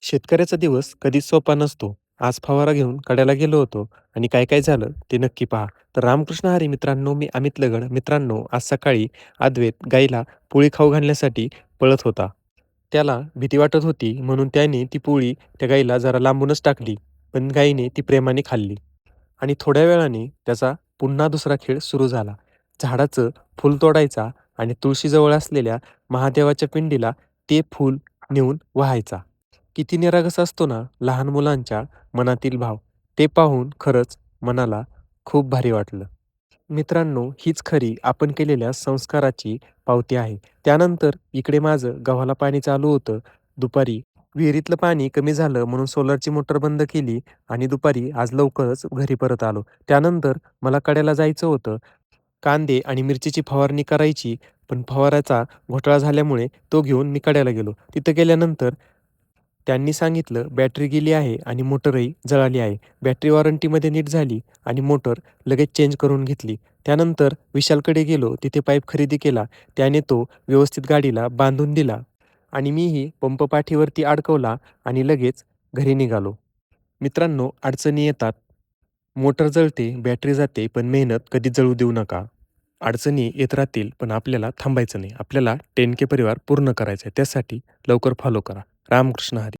शेतकऱ्याचा दिवस कधीच सोपा नसतो. आज फवारा घेऊन कड्याला गेलो होतो आणि काय काय झालं ते नक्की पहा. तर रामकृष्ण हरी मित्रांनो, मी अमित लगड. मित्रांनो, आज सकाळी अद्वैत गाईला पोळी खाऊ घालण्यासाठी पळत होता. त्याला भीती वाटत होती म्हणून त्याने ती पोळी त्या गाईला जरा लांबूनच टाकली. पण गाईने ती प्रेमाने खाल्ली आणि थोड्या वेळाने त्याचा पुन्हा दुसरा खेळ सुरू झाला. झाडाचं फूल तोडायचा आणि तुळशीजवळ असलेल्या महादेवाच्या पिंडीला ते फूल नेऊन वाहायचा. किती निरागस असतो ना लहान मुलांच्या मनातील भाव. ते पाहून खरंच मनाला खूप भारी वाटलं. मित्रांनो, हीच खरी आपण केलेल्या संस्काराची पावती आहे. त्यानंतर इकडे माझं गव्हाला पाणी चालू होतं. दुपारी विहिरीतलं पाणी कमी झालं म्हणून सोलरची मोटर बंद केली आणि दुपारी आज लवकरच घरी परत आलो. त्यानंतर मला कड्याला जायचं होतं. कांदे आणि मिरचीची फवारणी करायची, पण फवाराचा घोटाळा झाल्यामुळे तो घेऊन मी कड्याला गेलो. तिथं गेल्यानंतर त्यांनी सांगितलं बॅटरी गेली आहे आणि मोटरही जळाली आहे. बॅटरी वॉरंटीमध्ये नीट झाली आणि मोटर लगेच चेंज करून घेतली. त्यानंतर विशालकडे गेलो, तिथे पाईप खरेदी केला. त्याने तो व्यवस्थित गाडीला बांधून दिला आणि मीही पंप पाठीवरती अडकवला आणि लगेच घरी निघालो. मित्रांनो, अडचणी येतात, मोटर जळते, बॅटरी जाते, पण मेहनत कधीच जळू देऊ नका. अडचणी येत राहतील, पण आपल्याला थांबायचं नाही. आपल्याला 10K परिवार पूर्ण करायचा आहे. त्यासाठी लवकर फॉलो करा. रामकृष्ण हरी.